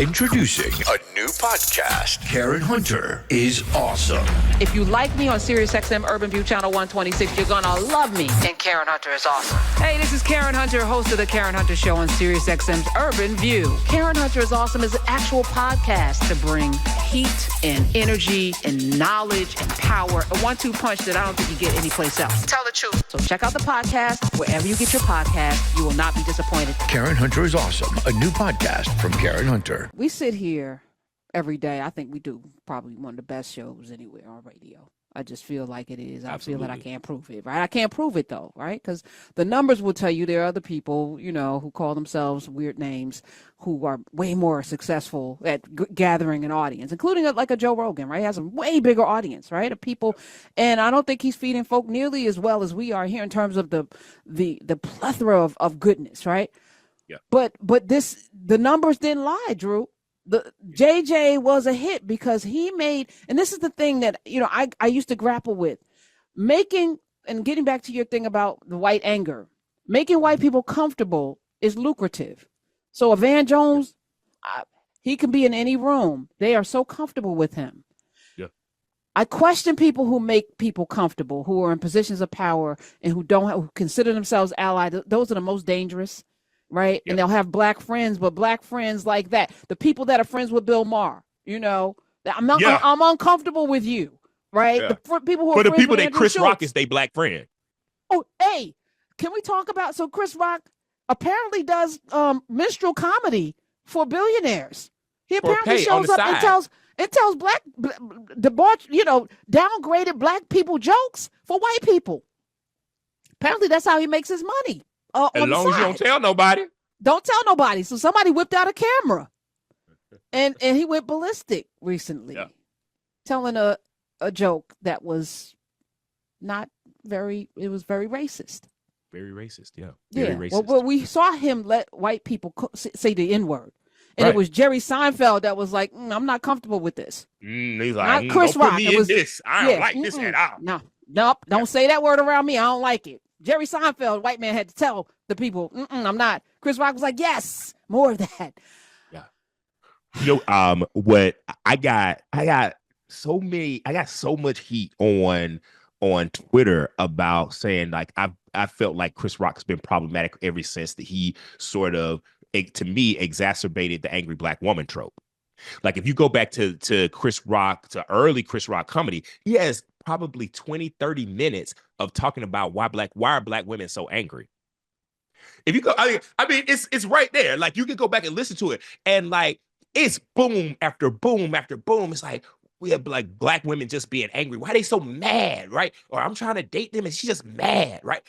Introducing a new podcast. Karen Hunter is awesome. If you like me on SiriusXM Urban View Channel 126, you're gonna love me. And Karen Hunter is awesome. Hey, this is Karen Hunter, host of the Karen Hunter Show on SiriusXM's Urban View. Karen Hunter is awesome is an actual podcast to bring heat and energy and knowledge and power. A 1-2 punch that I don't think you get anyplace else. Tell the truth. So check out the podcast wherever you get your podcast. You will not be disappointed. Karen Hunter is awesome. A new podcast from Karen Hunter. We sit here every day. I think we do probably one of the best shows anywhere on radio. I just feel like it is. I feel that I can't prove it, right? I can't prove it, though, right? Because the numbers will tell you there are other people, you know, who call themselves weird names who are way more successful at gathering an audience, including like a Joe Rogan, right? He has a way bigger audience, right, of people. And I don't think he's feeding folk nearly as well as we are here in terms of the plethora of goodness, right? Yeah. But the numbers didn't lie, Drew. The JJ was a hit because he made, and this is the thing that, you know, I used to grapple with, making, and getting back to your thing about the white anger, making white people comfortable is lucrative. So a Van Jones, he can be in any room. They are so comfortable with him. Yeah. I question people who make people comfortable, who are in positions of power and who consider themselves allies. Those are the most dangerous. Right. Yep. And they'll have black friends, but black friends like that. The people that are friends with Bill Maher, you know, I'm uncomfortable with you. Right. Yeah. The people who for are the people with that Andrew Chris Schultz. Rock is their black friend. Oh, hey, can we talk about, so Chris Rock apparently does minstrel comedy for billionaires. He apparently shows up and tells black debauched, you know, downgraded black people jokes for white people. Apparently that's how he makes his money. As long as you don't tell nobody. Don't tell nobody. So somebody whipped out a camera. And he went ballistic recently. Yeah. Telling a joke that was not very, it was very racist. Very racist, yeah. Very racist. Well, we saw him let white people say the N-word. And Right. it was Jerry Seinfeld that was like, I'm not comfortable with this. He's like, Not Chris don't put Rock. me It in was, this. I don't like this at all. Nope. Don't say that word around me. I don't like it. Jerry Seinfeld, white man, had to tell the people, I'm not. Chris Rock was like, yes, more of that. Yeah. You know, what I got so much heat on Twitter about saying, like, I felt like Chris Rock's been problematic ever since that he sort of, to me, exacerbated the angry black woman trope. Like, if you go back to Chris Rock, to early Chris Rock comedy, he has probably 20, 30 minutes of talking about why are black women so angry. If you go, I mean, it's right there. Like, you can go back and listen to it, and like, it's boom after boom after boom. It's like, we have like black women just being angry. Why are they so mad, right? Or I'm trying to date them and she's just mad, right?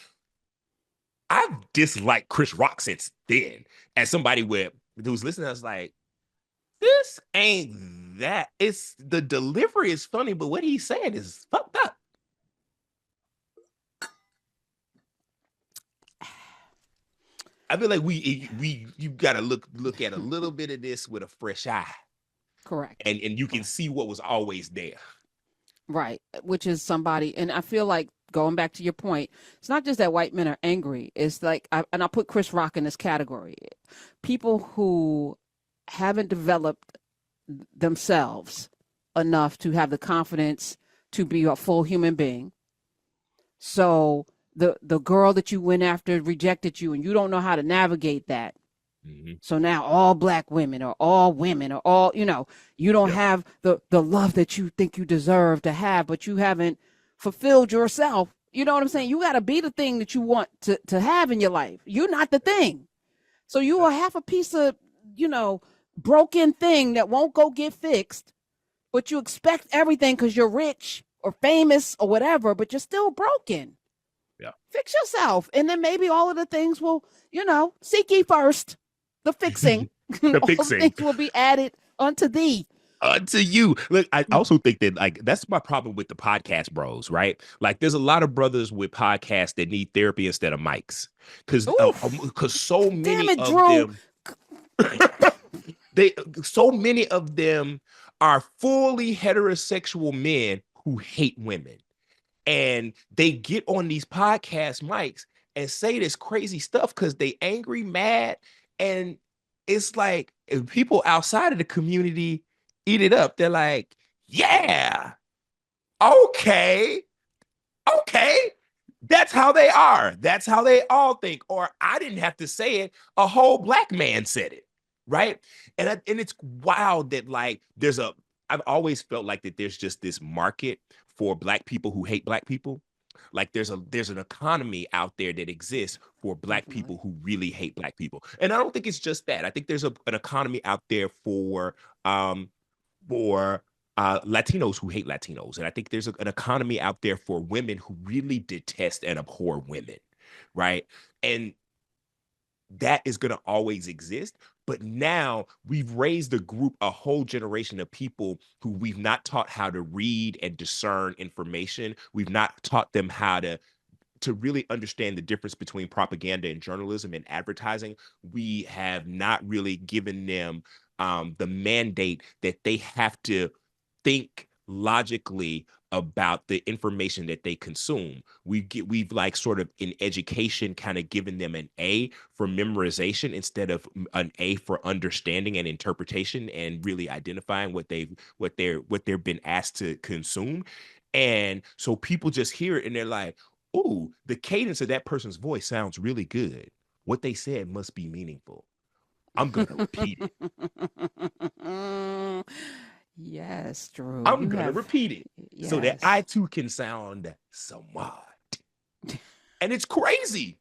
I've disliked Chris Rock since then. As somebody who's listening, I was like, this ain't that. It's the delivery is funny, but what he's saying is fucked up. I feel like you gotta look at a little bit of this with a fresh eye. Correct. And you can see what was always there. Right. Which is somebody, and I feel like, going back to your point, it's not just that white men are angry. It's like, and I put Chris Rock in this category. People who haven't developed themselves enough to have the confidence to be a full human being. So the girl that you went after rejected you, and you don't know how to navigate that. Mm-hmm. So now all black women or all women or all, you know, you don't have the love that you think you deserve to have, but you haven't fulfilled yourself. You know what I'm saying? You got to be the thing that you want to have in your life. You're not the thing. So you are half a piece of, you know, broken thing that won't go get fixed, but you expect everything because you're rich or famous or whatever, but you're still broken. Yeah. Fix yourself. And then maybe all of the things will, you know, seek ye first. The fixing. The all fixing. things will be added unto thee. To you. Look, I also think that, like, that's my problem with the podcast bros, right? Like, there's a lot of brothers with podcasts that need therapy instead of mics, because so many it, of Drew. them, so many of them are fully heterosexual men who hate women, and they get on these podcast mics and say this crazy stuff because they angry, mad. And it's like, if people outside of the community eat it up. They're like, yeah, okay, okay. That's how they are. That's how they all think. Or I didn't have to say it. A whole black man said it. Right. And it's wild that like I've always felt like that there's just this market for black people who hate black people. Like there's an economy out there that exists for black Definitely. people who really hate black people. And I don't think it's just that. I think there's an economy out there um for Latinos who hate Latinos. And I think there's an economy out there for women who really detest and abhor women, right? And that is going to always exist. But now we've raised a whole generation of people who we've not taught how to read and discern information. We've not taught them how to really understand the difference between propaganda and journalism and advertising. We have not really given them the mandate that they have to think logically about the information that they consume. We've like sort of in education kind of given them an A for memorization instead of an A for understanding and interpretation and really identifying what they've been asked to consume. And so people just hear it and they're like, "Ooh, the cadence of that person's voice sounds really good. What they said must be meaningful. I'm gonna repeat it. Yes, Drew. I'm You gonna have, repeat it so that I yes. too can sound smart." And it's crazy.